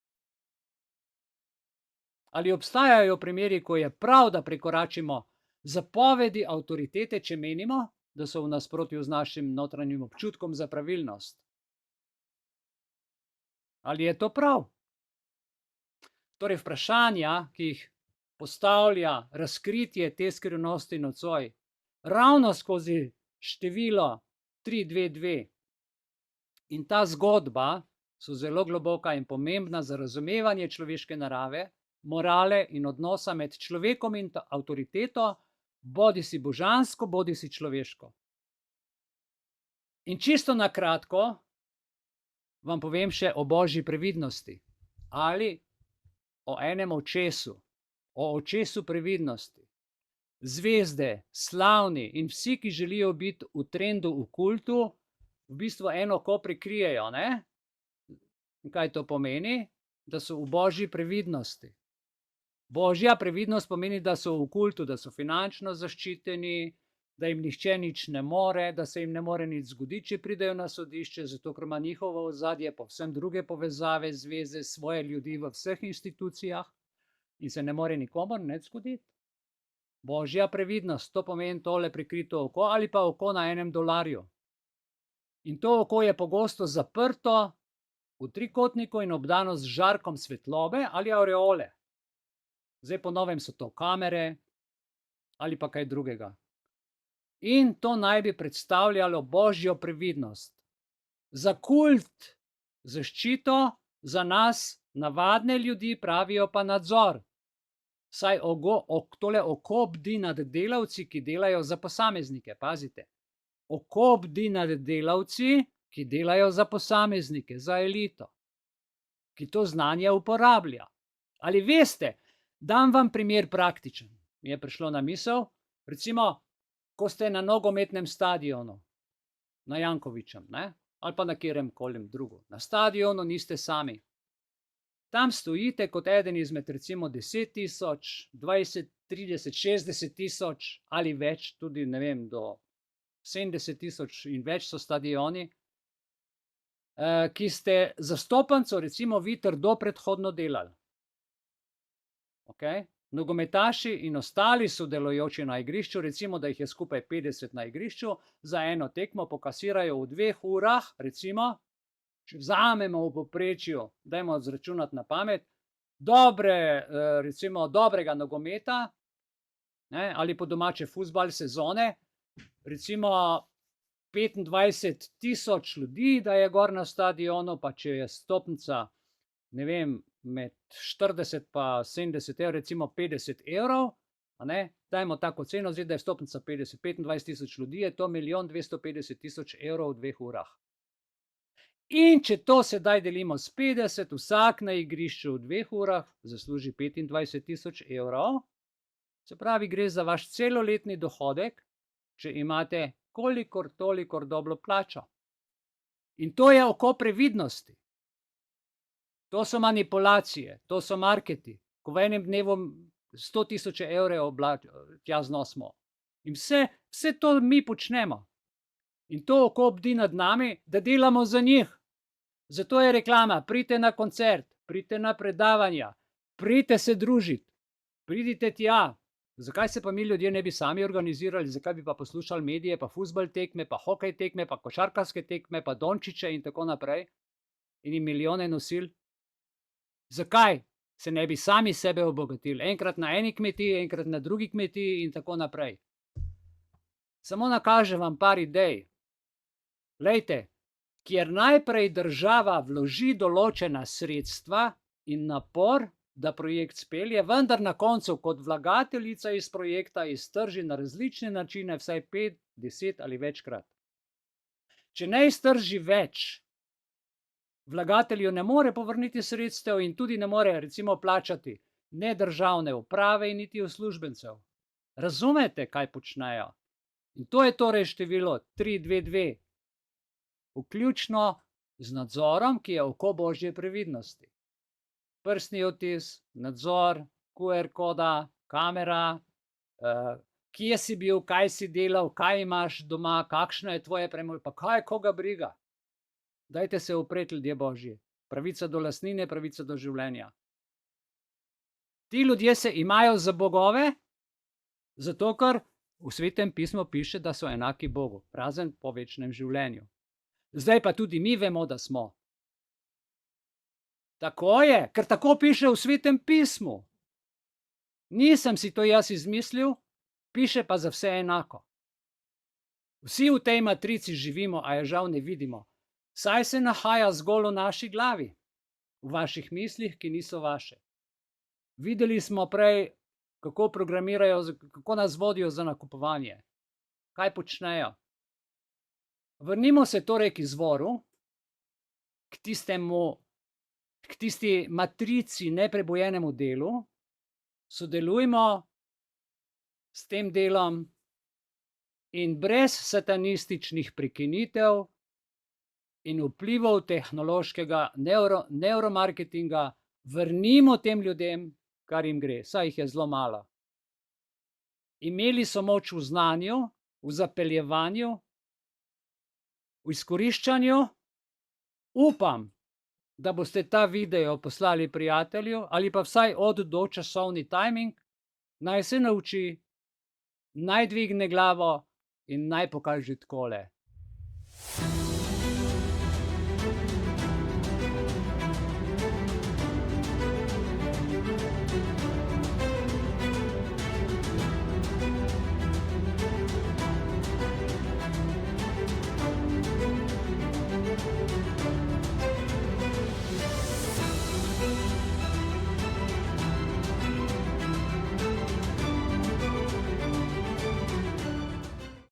Ali obstajajo primeri, ko je prav, da prekoračimo zapovedi avtoritete, če menimo, da so v nasprotju z našim notranjim občutkom za pravilnost? Ali je to prav? Torej, vprašanja, ki jih postavlja razkritje te skrivnosti nocoj, ravno skozi število 322. In ta zgodba so zelo globoka in pomembna za razumevanje človeške narave, morale in odnosa med človekom in avtoriteto, bodisi božansko, bodisi človeško. In čisto na kratko vam povem še o božji previdnosti ali o enem očesu, o očesu previdnosti. Zvezde, slavni in vsi, ki želijo biti v trendu, v kultu, v bistvu eno oko prikrijejo, ne? In kaj to pomeni? Da so v božji previdnosti. Božja previdnost pomeni, da so v kultu, da so finančno zaščiteni, da jim nihče nič ne more, da se jim ne more nič zgoditi, če pridejo na sodišče, zato ker ima njihovo ozadje povsem druge povezave, zveze, svoje ljudi v vseh institucijah in se ne more nikomur nič zgoditi. Božja previdnost, to pomeni tole prikrito oko ali pa oko na $1. In to oko je pogosto zaprto v trikotniku in obdano z žarkom svetlobe ali aureole. Zdaj po novem so to kamere ali pa kaj drugega. In to naj bi predstavljalo božjo previdnost. Za kult, zaščito, za nas, navadne ljudi, pravijo pa nadzor. Saj tole oko bdi nad delavci, ki delajo za posameznike. Pazite, oko bdi nad delavci, ki delajo za posameznike, za elito, ki to znanje uporablja. Ali veste, dam vam primer praktičen. Mi je prišlo na misel, recimo, ko ste na nogometnem stadionu, na Jankovičem, ne? Ali pa na kjeremkoli drugem. Na stadionu niste sami. Tam stojite kot eden izmed recimo 10.000, 20, 30, 60.000 ali več, tudi ne vem, do 70.000 in več so stadioni, ki ste za stopenco recimo vi trdo predhodno delali. Okay? Nogometaši in ostali sodelujoči na igrišču, recimo, da jih je skupaj 50 na igrišču, za eno tekmo pokasirajo v 2 urah, recimo, če vzamemo v povprečju, dajmo izračunati na pamet, recimo dobrega nogometa, ne, ali po domače fuzbal sezone, recimo 25.000 ljudi, da je gor na stadionu, pa če je stopnica, ne vem, med 40 pa 70 evrov, recimo 50 evrov, dajmo tako ceno, zdaj, da je stopnica 50, 25.000 ljudi, je to 1.250.000 evrov v 2 urah. In če to sedaj delimo s 50, vsak na igrišču v 2 urah zasluži 25.000 evrov, se pravi, gre za vaš celoletni dohodek, če imate kolikor toliko dobro plačo. In to je oko previdnosti. To so manipulacije, to so marketi, ko v enem dnevu 100.000 evrov tja znosimo. In vse to mi počnemo. In to oko bdi nad nami, da delamo za njih. Zato je reklama, pridite na koncert, pridite na predavanja, pridite se družiti, pridite tja. Zakaj se pa mi ljudje ne bi sami organizirali, zakaj bi pa poslušali medije, pa fuzbal tekme, pa hokej tekme, pa košarkarske tekme, pa Dončiće in tako naprej, in jim milijone nosil? Zakaj se ne bi sami sebe obogatili? Enkrat na eni kmetiji, enkrat na drugi kmetiji in tako naprej. Samo nakažem vam par idej. Lejte, kjer najprej država vloži določena sredstva in napor, da projekt spelje, vendar na koncu kot vlagateljica iz projekta iztrži na različne načine vsaj 5, 10 ali večkrat. Če ne iztrži več, vlagatelju ne more povrniti sredstev in tudi ne more recimo plačati ne državne uprave in niti uslužbencev. Razumete, kaj počnejo? In to je torej število 322, vključno z nadzorom, ki je oko božje previdnosti. Prstni odtis, nadzor, QR koda, kamera, kje si bil, kaj si delal, kaj imaš doma, kakšno je tvoje premoženje, pa kaj koga briga. Dajte se upreti, ljudje božji. Pravica do lastnine, pravica do življenja. Ti ljudje se imajo za bogove, zato ker v Svetem pismu piše, da so enaki Bogu, razen po večnem življenju. Zdaj pa tudi mi vemo, da smo. Tako je, ker tako piše v Svetem pismu. Nisem si to jaz izmislil, piše pa za vse enako. Vsi v tej matrici živimo, a je žal ne vidimo. Saj se nahaja zgolj v naši glavi, v vaših mislih, ki niso vaše. Videli smo prej, kako programirajo, kako nas vodijo za nakupovanje. Kaj počnejo? Vrnimo se torej k izvoru, k tisti matrici, neprebojenemu delu, sodelujmo s tem delom in brez satanističnih prekinitev in vplivov tehnološkega neuromarketinga vrnimo tem ljudem, kar jim gre, saj jih je zelo malo. Imeli so moč v znanju, v zapeljevanju, v izkoriščanju. Upam, da boste ta video poslali prijatelju ali pa vsaj od do časovni timing, naj se nauči, naj dvigne glavo in naj pokaže takole.